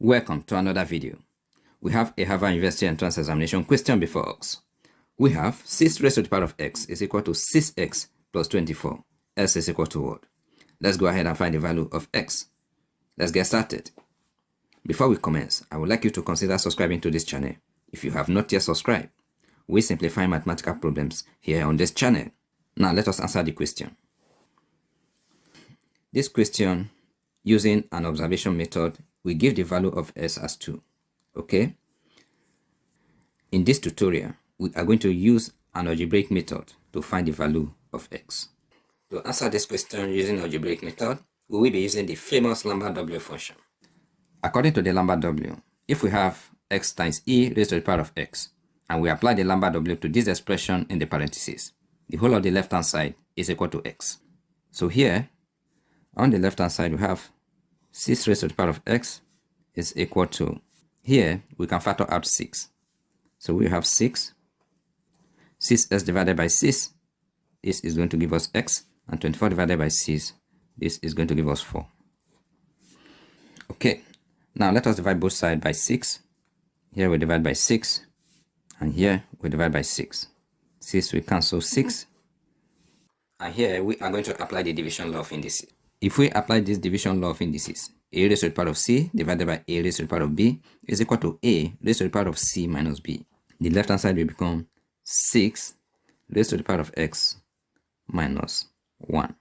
Welcome to another video. We have a Harvard University entrance examination question before us. We have 6 raised to the power of x is equal to 6x plus 24. S is equal to what? Let's go ahead and find the value of x. Let's get started. Before we commence, I would like you to consider subscribing to this channel if you have not yet subscribed. We simplify mathematical problems here on this channel. Now let us answer the question. This question, using an observation method, we give the value of s as 2. Okay? In this tutorial, we are going to use an algebraic method to find the value of x. To answer this question using algebraic method, we will be using the famous Lambda W function. According to the Lambda W, if we have x times e raised to the power of x, and we apply the Lambda W to this expression in the parentheses, the whole of the left-hand side is equal to x. So here, on the left-hand side, we have 6 raised to the power of x is equal to, here we can factor out 6. So we have 6 divided by 6, this is going to give us x, and 24 divided by 6, this is going to give us 4. Okay, now let us divide both sides by 6. Here we divide by 6, and here we divide by 6. 6 we cancel 6, and here we are going to apply the division law of indices. If we apply this division law of indices, a raised to the power of c divided by a raised to the power of b is equal to a raised to the power of c minus b. The left hand side will become 6 raised to the power of x minus 1.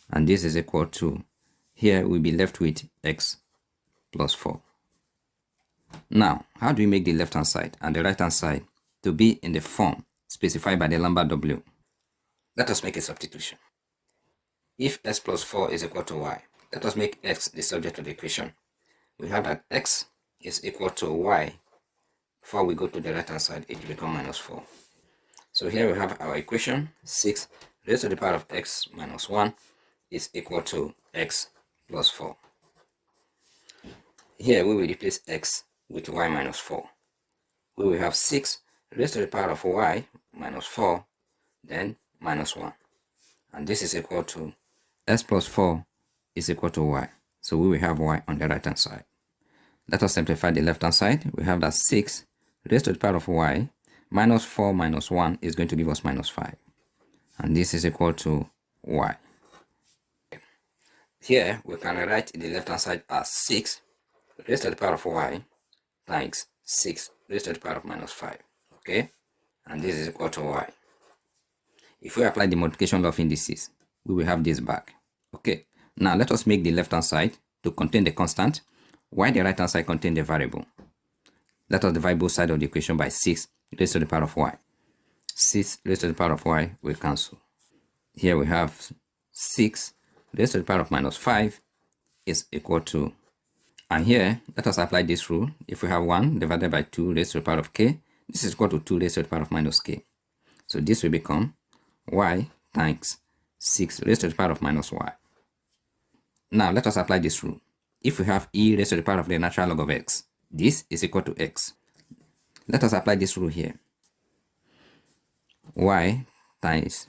And this is equal to, here we'll be left with x plus 4. Now, how do we make the left hand side and the right hand side to be in the form specified by the Lambda W? Let us make a substitution. If x plus 4 is equal to y, let us make x the subject of the equation. We have that x is equal to y. Before we go to the right hand side, it will become minus 4. So here we have our equation. 6 raised to the power of x minus 1 is equal to x plus 4. Here we will replace x with y minus 4. We will have 6 raised to the power of y minus 4, then minus 1. And this is equal to x plus 4 is equal to y. So we will have y on the right hand side. Let us simplify the left hand side. We have that 6 raised to the power of y minus 4 minus 1 is going to give us minus 5. And this is equal to y. Here we can write the left hand side as 6 raised to the power of y times 6 raised to the power of minus 5. Okay? And this is equal to y. If we apply the multiplication law of indices, we will have this back. Okay, now let us make the left hand side to contain the constant, while the right hand side contain the variable. Let us divide both sides of the equation by 6 raised to the power of y. 6 raised to the power of y will cancel. Here we have 6 raised to the power of minus 5 is equal to, and here let us apply this rule. If we have 1 divided by 2 raised to the power of k, this is equal to 2 raised to the power of minus k. So this will become y times 6 raised to the power of minus y. Now let us apply this rule. If we have e raised to the power of the natural log of x, this is equal to x. Let us apply this rule here. Y times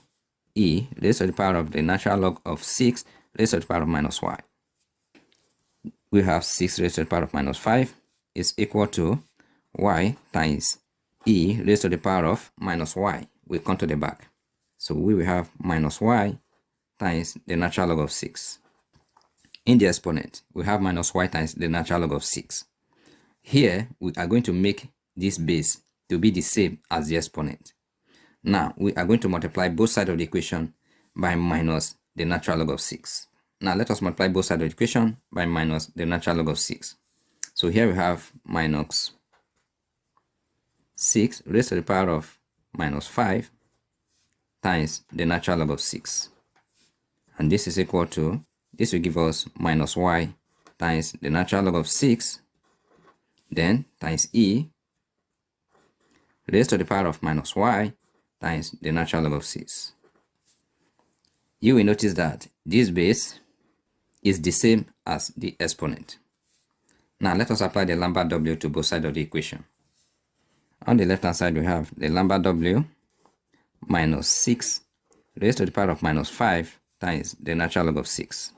e raised to the power of the natural log of 6 raised to the power of minus y. We have 6 raised to the power of minus 5 is equal to y times e raised to the power of minus y. We come to the back. So we will have minus y times the natural log of 6. In the exponent, we have minus y times the natural log of 6. Here, we are going to make this base to be the same as the exponent. Now, we are going to multiply both sides of the equation by minus the natural log of 6. Now, let us multiply both sides of the equation by minus the natural log of 6. So here we have minus 6 raised to the power of minus 5 times the natural log of 6. And this is equal to, this will give us minus y times the natural log of 6, then times e raised to the power of minus y times the natural log of 6. You will notice that this base is the same as the exponent. Now let us apply the Lambda W to both sides of the equation. On the left hand side we have the Lambda W minus 6 raised to the power of minus 5 times the natural log of 6.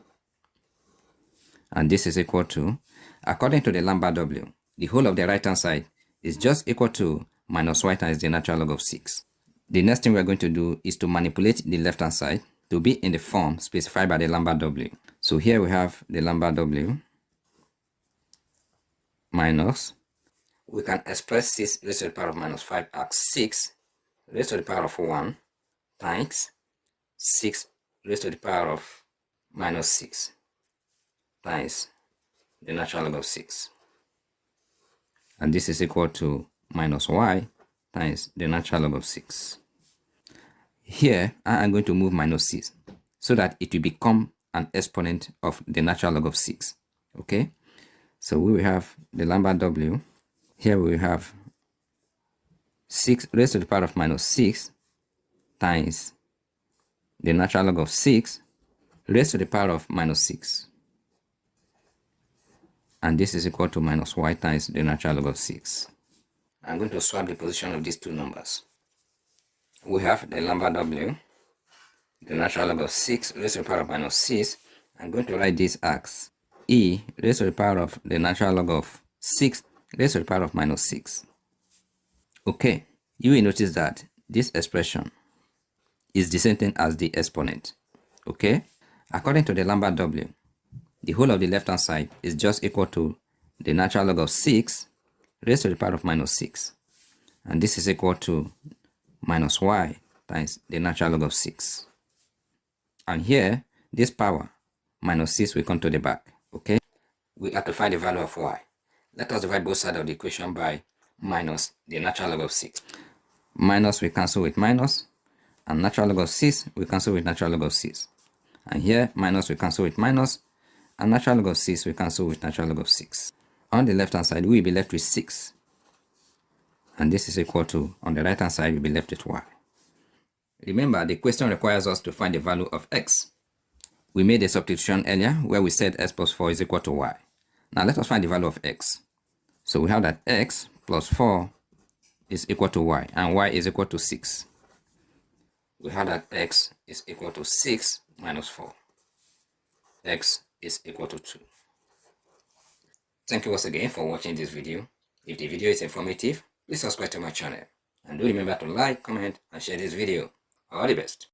And this is equal to, According to the Lambda W, the whole of the right hand side is just equal to minus y times the natural log of 6. The next thing we're going to do is to manipulate the left hand side to be in the form specified by the Lambda W. So here we have the Lambda W minus, we can express 6 raised to the power of minus 5 as 6 raised to the power of 1 times 6 raised to the power of minus 6 times the natural log of 6. And this is equal to minus y times the natural log of 6. Here, I am going to move minus 6 so that it will become an exponent of the natural log of 6. Okay? So we will have the Lambda W. Here we will have 6 raised to the power of minus 6 times the natural log of 6 raised to the power of minus 6. And this is equal to minus y times the natural log of 6. I'm going to swap the position of these two numbers. We have the Lambda W, the natural log of 6 raised to the power of minus 6. I'm going to write this as e raised to the power of the natural log of 6 raised to the power of minus 6. Okay, you will notice that this expression is the same thing as the exponent. Okay, according to the Lambda W, the whole of the left hand side is just equal to the natural log of 6 raised to the power of minus 6. And this is equal to minus y times the natural log of 6. And here, this power, minus 6, will come to the back. Okay? We have to find the value of y. Let us divide both sides of the equation by minus the natural log of 6. Minus we cancel with minus, and natural log of 6 we cancel with natural log of 6. And here, minus we cancel with minus, and natural log of 6 we cancel with natural log of 6. On the left hand side, we will be left with 6. And this is equal to, on the right hand side, we'll be left with y. Remember, the question requires us to find the value of x. We made a substitution earlier where we said x plus 4 is equal to y. Now let us find the value of x. So we have that x plus 4 is equal to y, and y is equal to 6. We have that x is equal to 6 minus 4. X is equal to 2. Thank you once again for watching this video. If the video is informative, please subscribe to my channel. And do remember to like, comment, and share this video. All the best.